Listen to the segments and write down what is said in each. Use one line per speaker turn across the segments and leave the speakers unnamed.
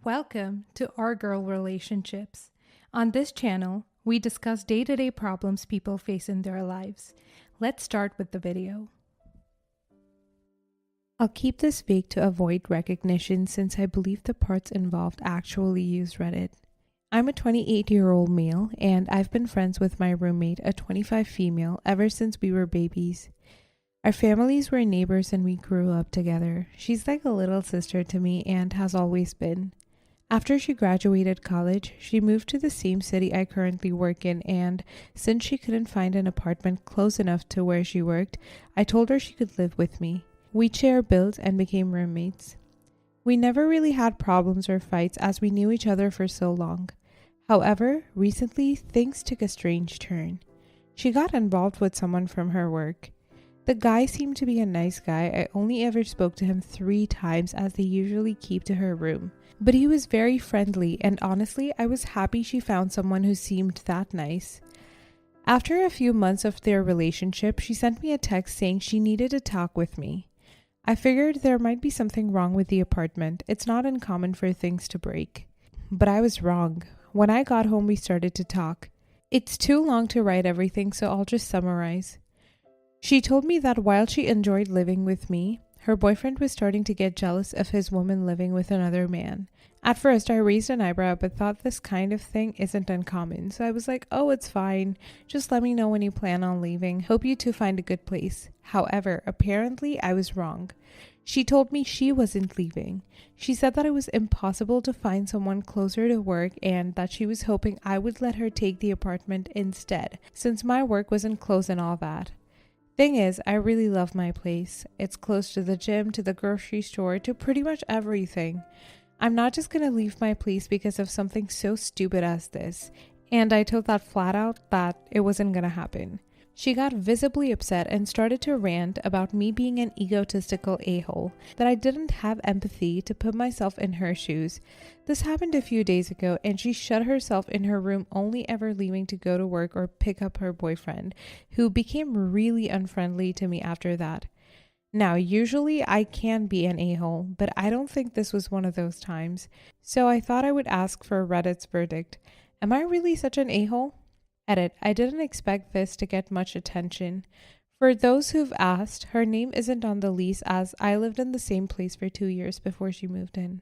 Welcome to Our Girl Relationships. On this channel, we discuss day-to-day problems people face in their lives. Let's start with the video. I'll keep this vague to avoid recognition since I believe the parts involved actually use Reddit. I'm a 28-year-old male and I've been friends with my roommate, a 25 female, ever since we were babies. Our families were neighbors and we grew up together. She's like a little sister to me and has always been. After she graduated college, she moved to the same city I currently work in, and since she couldn't find an apartment close enough to where she worked, I told her she could live with me. We shared bills and became roommates. We never really had problems or fights as we knew each other for so long. However, recently things took a strange turn. She got involved with someone from her work. The guy seemed to be a nice guy. I only ever spoke to him 3 times as they usually keep to her room. But he was very friendly, and honestly, I was happy she found someone who seemed that nice. After a few months of their relationship, she sent me a text saying she needed to talk with me. I figured there might be something wrong with the apartment. It's not uncommon for things to break. But I was wrong. When I got home, we started to talk. It's too long to write everything, so I'll just summarize. She told me that while she enjoyed living with me, her boyfriend was starting to get jealous of his woman living with another man. At first, I raised an eyebrow but thought this kind of thing isn't uncommon, so I was like, oh, it's fine. Just let me know when you plan on leaving. Hope you two find a good place. However, apparently I was wrong. She told me she wasn't leaving. She said that it was impossible to find someone closer to work and that she was hoping I would let her take the apartment instead, since my work wasn't close and all that. Thing is, I really love my place. It's close to the gym, to the grocery store, to pretty much everything. I'm not just gonna leave my place because of something so stupid as this. And I told that flat out that it wasn't gonna happen. She got visibly upset and started to rant about me being an egotistical a-hole, that I didn't have empathy to put myself in her shoes. This happened a few days ago and she shut herself in her room, only ever leaving to go to work or pick up her boyfriend, who became really unfriendly to me after that. Now, usually I can be an a-hole, but I don't think this was one of those times. So I thought I would ask for Reddit's verdict. Am I really such an a-hole? Edit. I didn't expect this to get much attention. For those who've asked, her name isn't on the lease as I lived in the same place for 2 years before she moved in.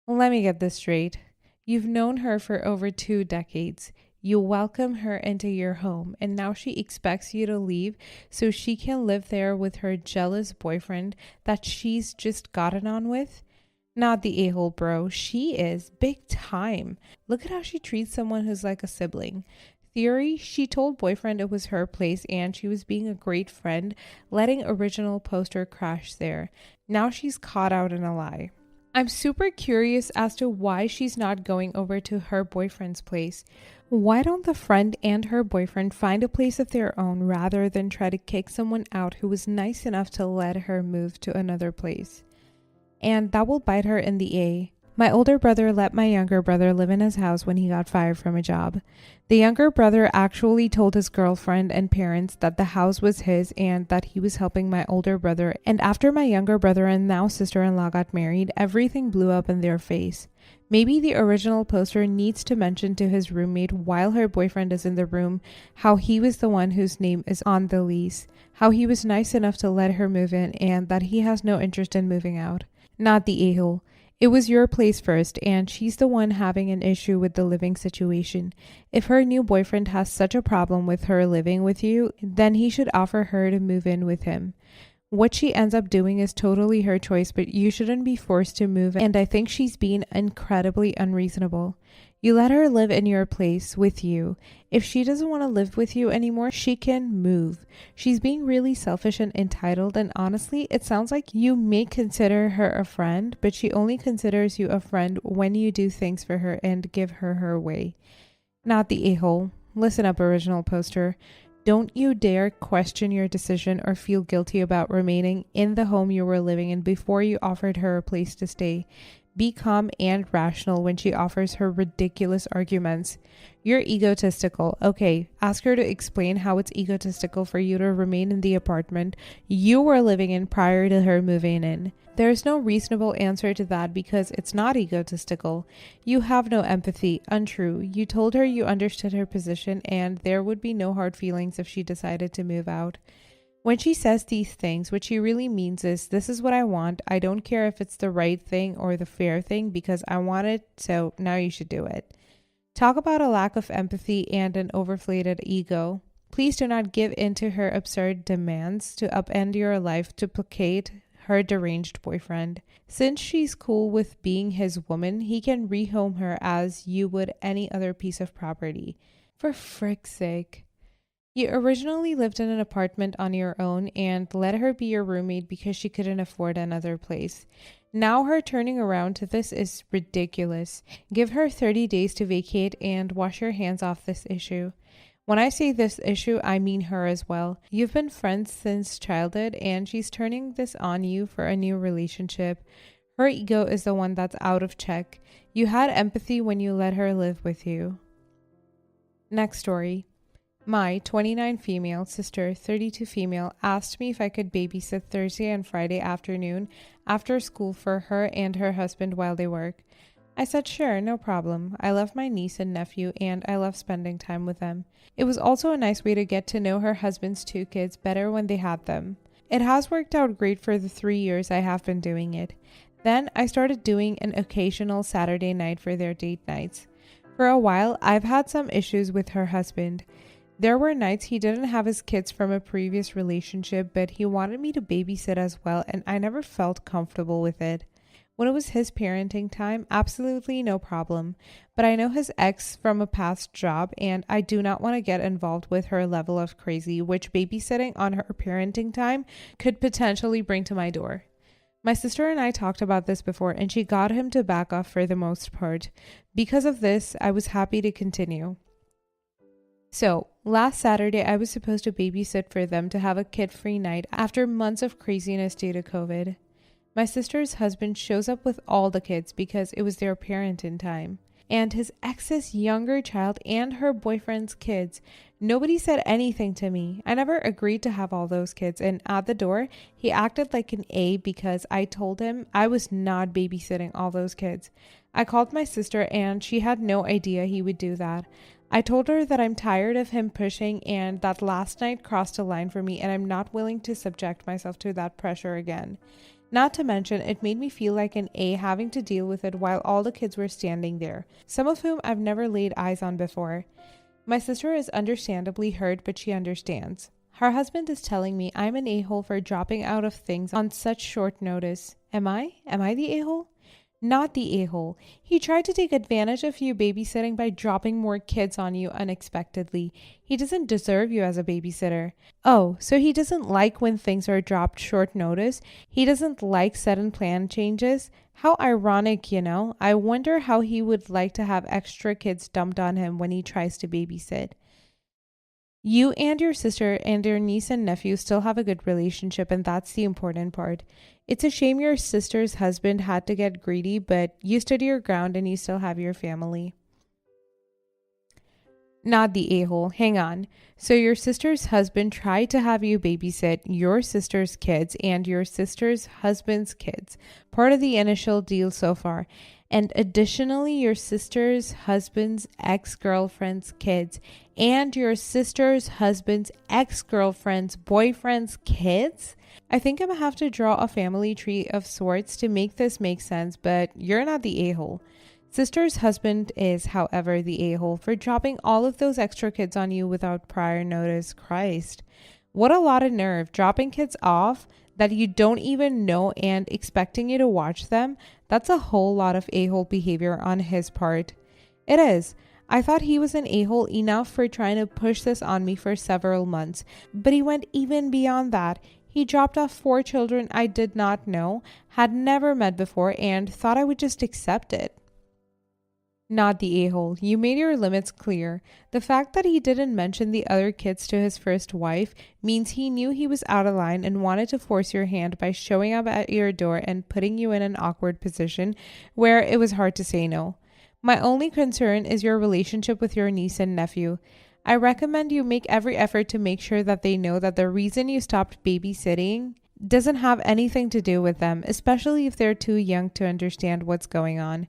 Let me get this straight. You've known her for over 2 decades. You welcome her into your home and now she expects you to leave so she can live there with her jealous boyfriend that she's just gotten on with? Not the a-hole, bro. She is big time. Look at how she treats someone who's like a sibling. Theory, she told boyfriend it was her place and she was being a great friend, letting original poster crash there. Now she's caught out in a lie. I'm super curious as to why she's not going over to her boyfriend's place. Why don't the friend and her boyfriend find a place of their own rather than try to kick someone out who was nice enough to let her move to another place? And that will bite her in the A. My older brother let my younger brother live in his house when he got fired from a job. The younger brother actually told his girlfriend and parents that the house was his and that he was helping my older brother. And after my younger brother and now sister-in-law got married, everything blew up in their face. Maybe the original poster needs to mention to his roommate while her boyfriend is in the room how he was the one whose name is on the lease, how he was nice enough to let her move in and that he has no interest in moving out. Not the a-hole. It was your place first, and she's the one having an issue with the living situation. If her new boyfriend has such a problem with her living with you, then he should offer her to move in with him. What she ends up doing is totally her choice, but you shouldn't be forced to move, and I think she's being incredibly unreasonable. You let her live in your place with you. If she doesn't want to live with you anymore, she can move. She's being really selfish and entitled, and honestly, it sounds like you may consider her a friend, but she only considers you a friend when you do things for her and give her her way. Not the a-hole. Listen up, original poster. Don't you dare question your decision or feel guilty about remaining in the home you were living in before you offered her a place to stay. Be calm and rational when she offers her ridiculous arguments. You're egotistical. Okay, ask her to explain how it's egotistical for you to remain in the apartment you were living in prior to her moving in. There's no reasonable answer to that because it's not egotistical. You have no empathy. Untrue. You told her you understood her position and there would be no hard feelings if she decided to move out. When she says these things, what she really means is, this is what I want. I don't care if it's the right thing or the fair thing because I want it, so now you should do it. Talk about a lack of empathy and an overinflated ego. Please do not give in to her absurd demands to upend your life to placate her deranged boyfriend. Since she's cool with being his woman, he can rehome her as you would any other piece of property. For frick's sake. You originally lived in an apartment on your own and let her be your roommate because she couldn't afford another place. Now her turning around to this is ridiculous. Give her 30 days to vacate and wash your hands off this issue. When I say this issue, I mean her as well. You've been friends since childhood and she's turning this on you for a new relationship. Her ego is the one that's out of check. You had empathy when you let her live with you. Next story. My 29 female sister, 32 female, asked me if I could babysit Thursday and Friday afternoon after school for her and her husband while they work. I said sure, no problem. I love my niece and nephew and I love spending time with them. It was also a nice way to get to know her husband's 2 kids better when they had them. It has worked out great for the 3 years I have been doing it. Then I started doing an occasional Saturday night for their date nights. For a while, I've had some issues with her husband. There were nights he didn't have his kids from a previous relationship, but he wanted me to babysit as well, and I never felt comfortable with it. When it was his parenting time, absolutely no problem. But I know his ex from a past job, and I do not want to get involved with her level of crazy, which babysitting on her parenting time could potentially bring to my door. My sister and I talked about this before, and she got him to back off for the most part. Because of this, I was happy to continue. So, last Saturday, I was supposed to babysit for them to have a kid-free night after months of craziness due to COVID. My sister's husband shows up with all the kids because it was their parenting time. And his ex's younger child and her boyfriend's kids. Nobody said anything to me. I never agreed to have all those kids, and at the door, he acted like an A because I told him I was not babysitting all those kids. I called my sister and she had no idea he would do that. I told her that I'm tired of him pushing and that last night crossed a line for me and I'm not willing to subject myself to that pressure again. Not to mention, it made me feel like an A having to deal with it while all the kids were standing there, some of whom I've never laid eyes on before. My sister is understandably hurt, but she understands. Her husband is telling me I'm an a-hole for dropping out of things on such short notice. Am I? Am I the a-hole? Not the a-hole. He tried to take advantage of you babysitting by dropping more kids on you unexpectedly. He doesn't deserve you as a babysitter. Oh, so he doesn't like when things are dropped short notice? He doesn't like sudden plan changes? How ironic, you know? I wonder how he would like to have extra kids dumped on him when he tries to babysit. You and your sister and your niece and nephew still have a good relationship, and that's the important part. It's a shame your sister's husband had to get greedy, but you stood your ground and you still have your family. Not the a-hole. Hang on. So your sister's husband tried to have you babysit your sister's kids and your sister's husband's kids, part of the initial deal so far. And additionally, your sister's husband's ex-girlfriend's kids and your sister's husband's ex-girlfriend's boyfriend's kids? I think I'm gonna have to draw a family tree of sorts to make this make sense, but you're not the a-hole. Sister's husband is, however, the a-hole for dropping all of those extra kids on you without prior notice. Christ. What a lot of nerve, dropping kids off that you don't even know and expecting you to watch them. That's a whole lot of a-hole behavior on his part. It is. I thought he was an a-hole enough for trying to push this on me for several months, but he went even beyond that. He dropped off 4 children I did not know, had never met before, and thought I would just accept it. Not the a-hole. You made your limits clear. The fact that he didn't mention the other kids to his first wife means he knew he was out of line and wanted to force your hand by showing up at your door and putting you in an awkward position where it was hard to say no. My only concern is your relationship with your niece and nephew. I recommend you make every effort to make sure that they know that the reason you stopped babysitting doesn't have anything to do with them, especially if they're too young to understand what's going on.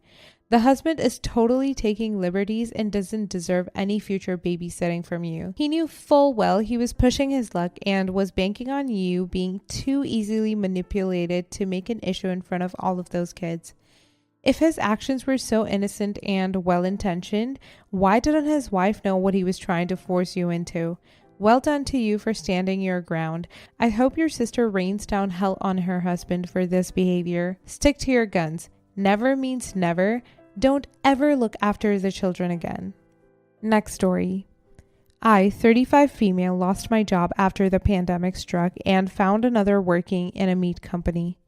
The husband is totally taking liberties and doesn't deserve any future babysitting from you. He knew full well he was pushing his luck and was banking on you being too easily manipulated to make an issue in front of all of those kids. If his actions were so innocent and well-intentioned, why didn't his wife know what he was trying to force you into? Well done to you for standing your ground. I hope your sister rains down hell on her husband for this behavior. Stick to your guns. Never means never. Don't ever look after the children again. Next story. I, 35 female, lost my job after the pandemic struck and found another working in a meat company.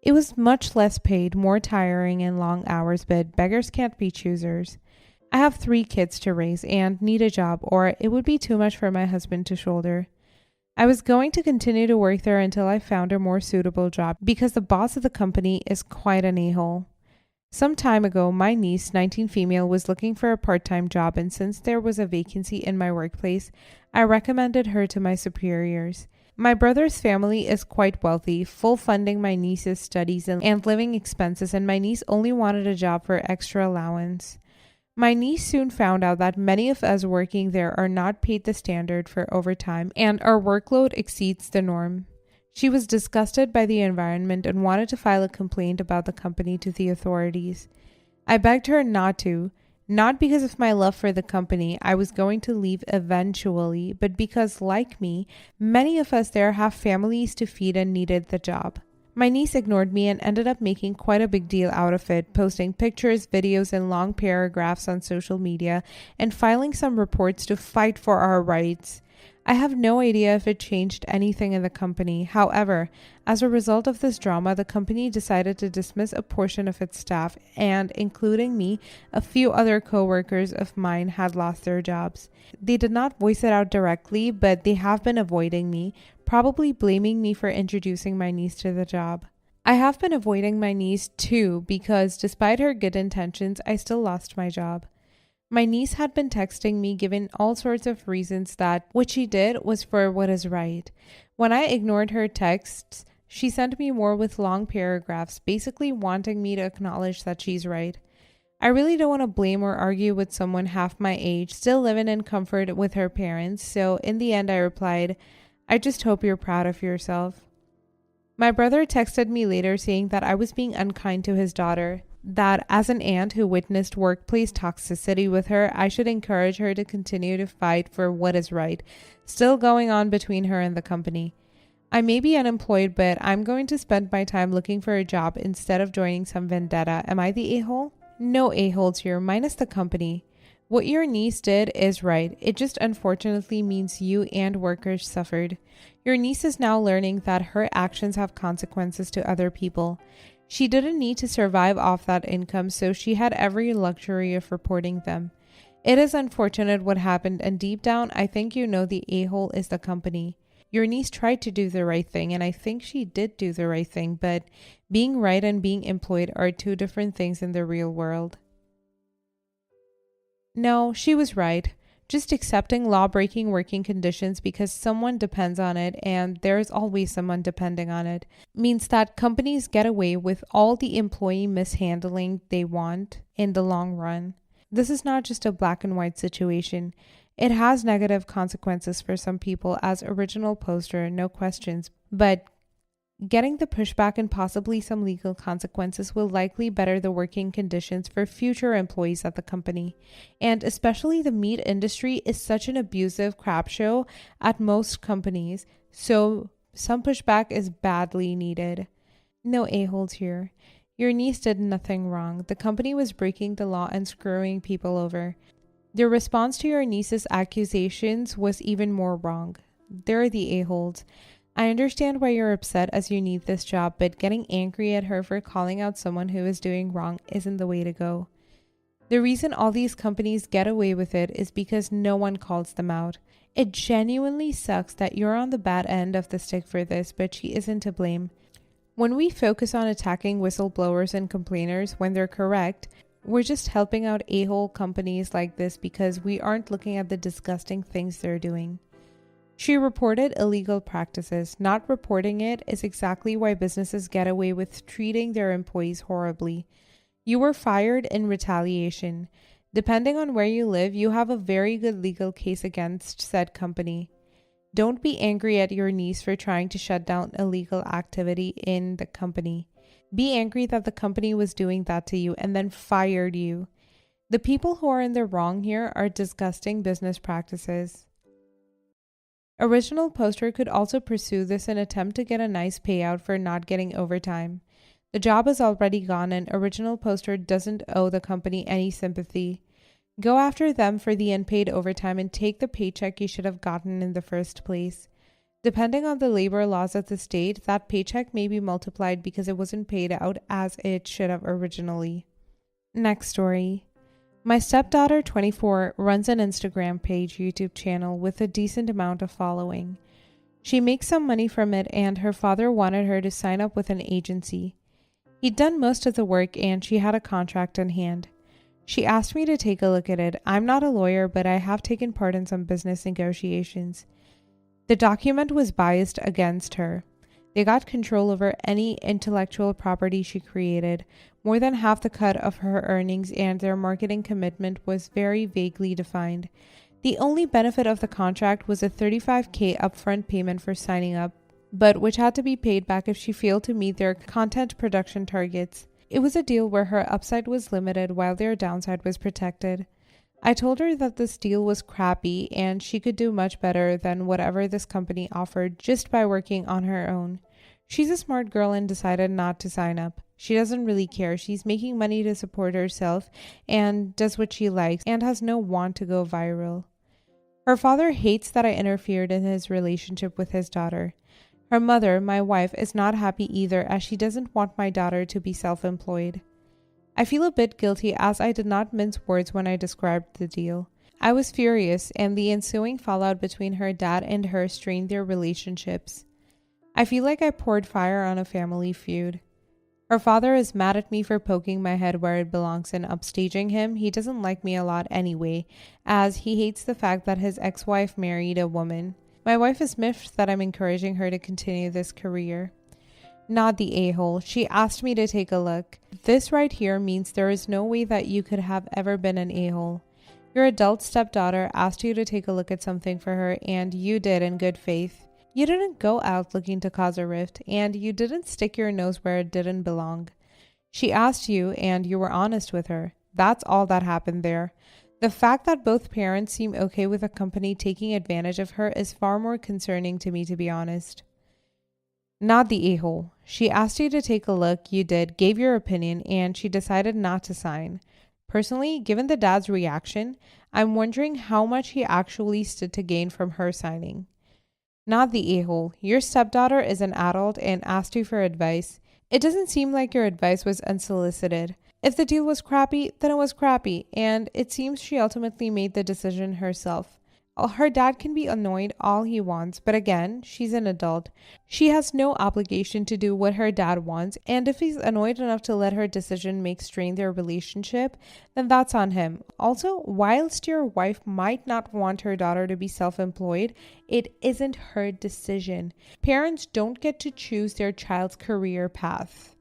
It was much less paid, more tiring and long hours, but beggars can't be choosers. I have 3 kids to raise and need a job, or it would be too much for my husband to shoulder. I was going to continue to work there until I found a more suitable job because the boss of the company is quite an a-hole. Some time ago, my niece, 19 female, was looking for a part-time job, and since there was a vacancy in my workplace, I recommended her to my superiors. My brother's family is quite wealthy, full funding my niece's studies and living expenses, and my niece only wanted a job for extra allowance. My niece soon found out that many of us working there are not paid the standard for overtime, and our workload exceeds the norm. She was disgusted by the environment and wanted to file a complaint about the company to the authorities. I begged her not to. Not because of my love for the company, I was going to leave eventually, but because, like me, many of us there have families to feed and needed the job. My niece ignored me and ended up making quite a big deal out of it, posting pictures, videos, and long paragraphs on social media, and filing some reports to fight for our rights. I have no idea if it changed anything in the company. However, as a result of this drama, the company decided to dismiss a portion of its staff, and including me, a few other co-workers of mine had lost their jobs. They did not voice it out directly, but they have been avoiding me, probably blaming me for introducing my niece to the job. I have been avoiding my niece too, because despite her good intentions, I still lost my job. My niece had been texting me giving all sorts of reasons that what she did was for what is right. When I ignored her texts, she sent me more with long paragraphs, basically wanting me to acknowledge that she's right. I really don't want to blame or argue with someone half my age, still living in comfort with her parents, so in the end I replied, I just hope you're proud of yourself. My brother texted me later saying that I was being unkind to his daughter, that as an aunt who witnessed workplace toxicity with her, I should encourage her to continue to fight for what is right, still going on between her and the company. I may be unemployed, but I'm going to spend my time looking for a job instead of joining some vendetta. Am I the a-hole? No a-holes here, minus the company. What your niece did is right. It just unfortunately means you and workers suffered. Your niece is now learning that her actions have consequences to other people. She didn't need to survive off that income, so she had every luxury of reporting them. It is unfortunate what happened, and deep down, I think you know the a-hole is the company. Your niece tried to do the right thing, and I think she did do the right thing, but being right and being employed are 2 different things in the real world. No, she was right. Just accepting law-breaking working conditions because someone depends on it, and there's always someone depending on it, means that companies get away with all the employee mishandling they want in the long run. This is not just a black and white situation. It has negative consequences for some people, as original poster, no questions, but getting the pushback and possibly some legal consequences will likely better the working conditions for future employees at the company. And especially the meat industry is such an abusive crap show at most companies, so some pushback is badly needed. No a-holes here. Your niece did nothing wrong. The company was breaking the law and screwing people over. Their response to your niece's accusations was even more wrong. They're the a-holes. I understand why you're upset as you need this job, but getting angry at her for calling out someone who is doing wrong isn't the way to go. The reason all these companies get away with it is because no one calls them out. It genuinely sucks that you're on the bad end of the stick for this, but she isn't to blame. When we focus on attacking whistleblowers and complainers when they're correct, we're just helping out a-hole companies like this because we aren't looking at the disgusting things they're doing. She reported illegal practices. Not reporting it is exactly why businesses get away with treating their employees horribly. You were fired in retaliation. Depending on where you live, you have a very good legal case against said company. Don't be angry at your niece for trying to shut down illegal activity in the company. Be angry that the company was doing that to you and then fired you. The people who are in the wrong here are disgusting business practices. Original poster could also pursue this and attempt to get a nice payout for not getting overtime. The job is already gone and original poster doesn't owe the company any sympathy. Go after them for the unpaid overtime and take the paycheck you should have gotten in the first place. Depending on the labor laws of the state, that paycheck may be multiplied because it wasn't paid out as it should have originally. Next story. My stepdaughter, 24, runs an Instagram page, YouTube channel with a decent amount of following. She makes some money from it and her father wanted her to sign up with an agency. He'd done most of the work and she had a contract in hand. She asked me to take a look at it. I'm not a lawyer, but I have taken part in some business negotiations. The document was biased against her. They got control over any intellectual property she created, more than half the cut of her earnings, and their marketing commitment was very vaguely defined. The only benefit of the contract was a $35,000 upfront payment for signing up, but which had to be paid back if she failed to meet their content production targets. It was a deal where her upside was limited while their downside was protected. I told her that this deal was crappy and she could do much better than whatever this company offered just by working on her own. She's a smart girl and decided not to sign up. She doesn't really care. She's making money to support herself and does what she likes and has no want to go viral. Her father hates that I interfered in his relationship with his daughter. Her mother, my wife, is not happy either as she doesn't want my daughter to be self-employed. I feel a bit guilty as I did not mince words when I described the deal. I was furious and the ensuing fallout between her dad and her strained their relationships. I feel like I poured fire on a family feud. Her father is mad at me for poking my head where it belongs and upstaging him. He doesn't like me a lot anyway, as he hates the fact that his ex-wife married a woman. My wife is miffed that I'm encouraging her to continue this career. Not the a-hole. She asked me to take a look. This right here means there is no way that you could have ever been an a-hole. Your adult stepdaughter asked you to take a look at something for her, and you did in good faith. You didn't go out looking to cause a rift, and you didn't stick your nose where it didn't belong. She asked you, and you were honest with her. That's all that happened there. The fact that both parents seem okay with a company taking advantage of her is far more concerning to me, to be honest. Not the a-hole. She asked you to take a look, you did, gave your opinion, and she decided not to sign. Personally, given the dad's reaction, I'm wondering how much he actually stood to gain from her signing. Not the a-hole. Your stepdaughter is an adult and asked you for advice. It doesn't seem like your advice was unsolicited. If the deal was crappy, then it was crappy, and it seems she ultimately made the decision herself. Her dad can be annoyed all he wants, but again, she's an adult. She has no obligation to do what her dad wants, and if he's annoyed enough to let her decision make strain their relationship, then that's on him. Also, whilst your wife might not want her daughter to be self-employed, it isn't her decision. Parents don't get to choose their child's career path.